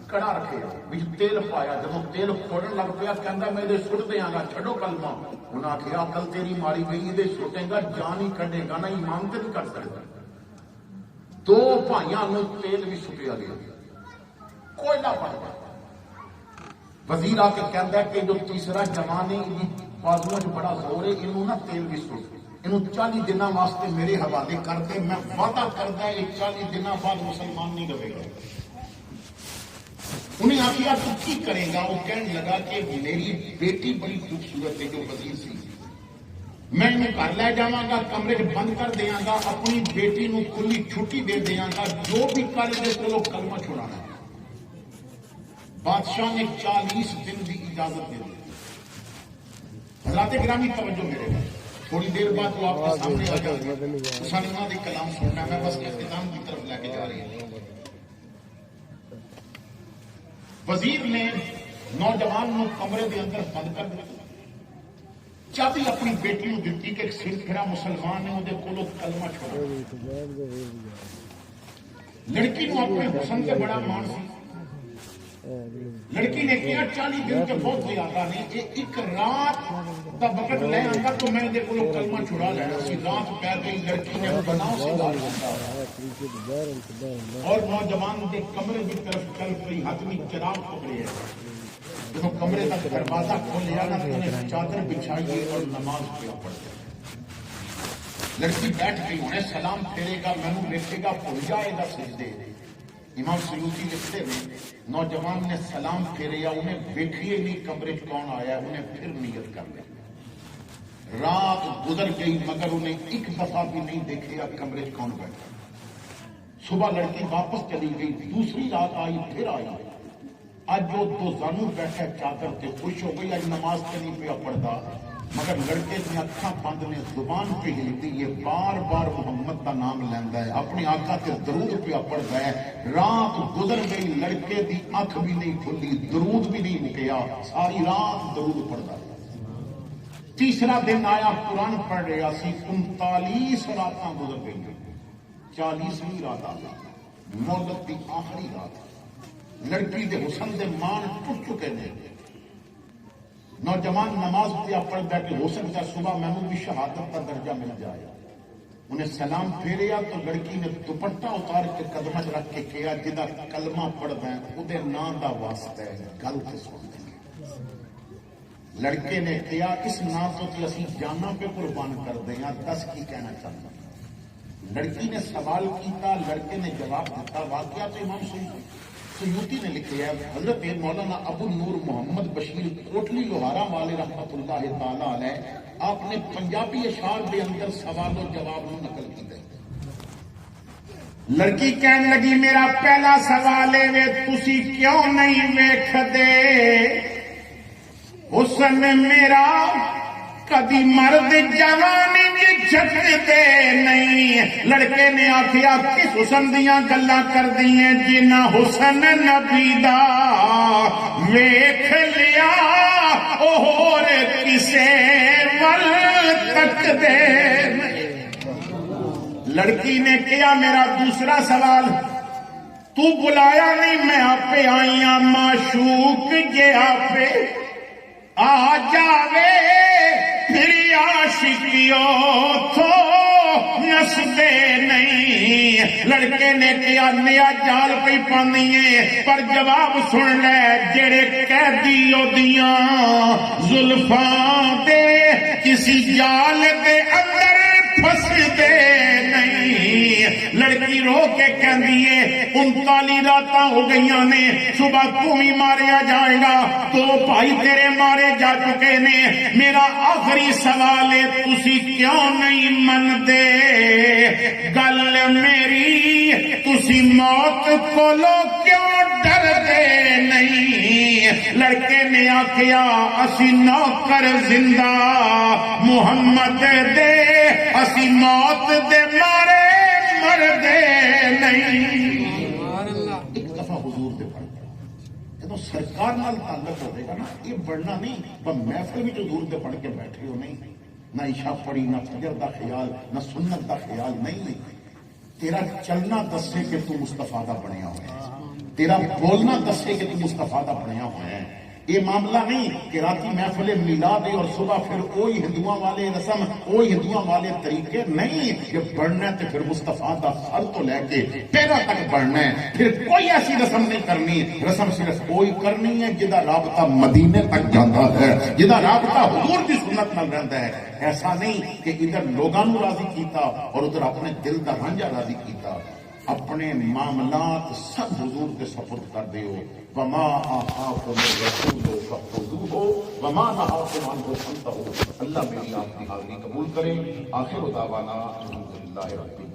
کڑا رکھے بچ تیل پایا. جب تیل کھولن لگ پیا کہندا میں دے سٹ دیاں گا، چھڈو کلمہ. انہاں آخیا عقل تیری ماری گئی، یہ چھوٹے گا جان ہی کھڈے گا، نہ ایمان تے نہیں کر سکتا. 2 بھائیاں نوں تیل بھی سٹیا گیا، کوئلہ بن گیا. وزیر آ کے کہندا ہے کہ جو تیسرا جوان ہے بازوؤں چ بڑا زور ہے، انہوں نہ تیل بھی سٹ، انہوں 40 دنوں واسطے میرے حوالے کر دے، میں وعدہ کردا ہے 40 دنوں بعد مسلمان نہیں رہے گا. انہیں آخیا تو کی کرے گا؟ وہ کہنے لگا کہ میری بیٹی بڑی خوبصورت ہے جو وزیر سی، میں انہیں گھر لے جاواں گا، کمرے بند کر دیاں گا، اپنی بیٹی نو کھلی چھٹی دے دیاں گا، جو بھی کر دے چلو کلمہ چھڑانا. بادشاہ نے 40 دن کی اجازت دے دی. حضرات گرامی توجہ میرے پاس، تھوڑی دیر بعد وہ آپ کے سامنے آ جائے گا، انہوں نے کلام سننا. میں بس اختتام کی طرف لے کے جا رہی ہوں. وزیر نے نوجوان نو کمرے دے اندر بند کر دیا، چابی اپنی بیٹی نو دیتی کہ ایک سر پھرا مسلمان نے وہ کولو کلمہ چھوڑا. لڑکی نو اپنے حسن سے بڑا مان سی. لڑکی نے کہا 40 دن کے بہت زیادہ نہیں، ایک رات دا وقت لے آنگا تو میں دے کولو کلمہ چھڑا لینا سی. رات پہ گئی، لڑکی نے بناؤ سے دار اور نوجوان کے کمرے کی طرف چل پڑی، ہاتھ میں چراغ پکڑے ہے. جب کمرے تک دروازہ کھولیا نا تو نے چادر بچھائی اور نماز پڑھا پڑتا. لڑکی بیٹھ گئی، انہیں سلام پھیرے گا، مینوں دیکھے گا، بھول جائے گا سجدے. امام سیوطی لکھتے ہیں نوجوان نے سلام پھیریا، انہیں ویکھیے نہیں کمرے کون آیا، انہیں پھر نیت کر لی. رات گزر گئی مگر انہیں ایک دفعہ بھی نہیں دیکھا کمرے کون بیٹھا. صبح لڑکی واپس چلی گئی، دوسری رات آئی، پھر آئی. اج جو 2 زانو بیٹھا چادر تے خوش ہو گئی، اج نماز تے نہیں پیا پڑھتا، مگر لڑکے کی اکھاں بند نے، زبان پہ ہلتی ہے، بار بار محمد کا نام لینا ہے، اپنے آقا تے درود پیا پڑھتا ہے. رات گزر گئی، لڑکے کی اکھ بھی نہیں کھلی، درود بھی نہیں مکیا، ساری رات درود پڑھتا. تیسرا دن آیا، قرآن پڑھ رہا سی، 39 راتاں گزر گئی، 40ویں رات آ گئی، مولت کی آخری رات. لڑکی دے حسن دے مان ٹوٹ چکے ہیں. نوجوان نماز پیا پڑھتا کہ ہو سکتا صبح مینوں بھی شہادت کا درجہ مل جائے. انہیں سلام پھیریا تو لڑکی نے دوپٹہ اتار کے قدمہ رکھ کے کہا جدا کلمہ پڑھتا ہے وہ نام دا واسطہ ہے، گل تے سن دیں. لڑکے نے کہا اس نام تو اسی جانا پہ قربان کر دیں، دس کی کہنا چاہتا. لڑکی نے سوال کیتا، لڑکے نے جواب دیتا. واقعہ تو امام سیوطی نے لکھے ہے، حضرت مولانا ابو نور محمد بشیر کوٹلی لوہارا والے رحمت اللہ تعالی علیہ، آپ نے پنجابی اشعار کے اندر سوال و جواب نقل کیتا ہے. لڑکی کہنے لگی میرا پہلا سوال ہے تسی کیوں نہیں ویکھ دے حسن میرا کدی مرد جوانی جھک دے نہیں. لڑکے نے آخیا کس حسن دیاں گلاں کر دیاں جنہ حسن نبی دا ویکھ لیا اور کسے ول تک دے. لڑکی نے کیا میرا دوسرا سوال, تو بلایا نہیں میں آپ پہ آئی ہاں, معشوق جے آپ پہ آ جاوے پھر عاشقیوں تو نسدے نہیں. لڑکے نے کیا نیا جال پہ پانی ہے, پر جواب سن لے جڑے قیدی اودیاں زلفاں دے کسی جال دے اندر پھس دے نہیں. لڑکی رو کے کہندی ہے 39 راتاں ہو گئیاں نے, صبح تو ہی ماریا جائے گا, 2 بھائی تیرے مارے جا چکے نے, میرا آخری سوال ہے تسی کیوں نہیں من دے گل میری, تسی موت کو لو کیوں ڈر دے نہیں. لڑکے نے آکھیا اسی نوکر زندہ محمد دے, اسی موت دے مارے مر دے نہیں. ایک دفعہ حضور دے پڑھ جب سرکار نال تعلق ہوئے گا نا, یہ بڑھنا نہیں پر محفل بھی حضور دے پڑھ کے بیٹھے ہو نہیں, نہ عشاء پڑھی, نہ فجر دا خیال, نہ سنت دا خیال نہیں. تیرا چلنا دسے کہ تو مصطفیٰ دا بنیا ہوا ہے, تیرا بولنا دسے کہ تو مصطفیٰ دا بنیا ہوا ہے. یہ معاملہ نہیں کہ راتی محفل میلاد اور صبح پھر وہی ہندوؤں والے رسم, وہی ہندوؤں والے طریقے نہیں. یہ بڑھنا ہے تو پھر مصطفیٰ دا سر تو لے کے پیروں تک بڑھنا ہے. پھر کوئی ایسی رسم نہیں کرنی, رسم صرف کوئی کرنی ہے جدا رابطہ مدینے تک جاتا ہے, جدا رابطہ حضور کی سنت نال رہتا ہے. ایسا نہیں کہ ادھر لوگاں نو راضی کیتا اور ادھر اپنے دل دا رانجھا راضی کیتا. اپنے معاملات سب حضور کے سپرد کر دیو. وما آتاکم الرسول فخذوہ وما نہاکم عنہ فانتہوا. اللہ میری آپ کی حاضری قبول کرے. آخر دعوانا الحمدللہ رب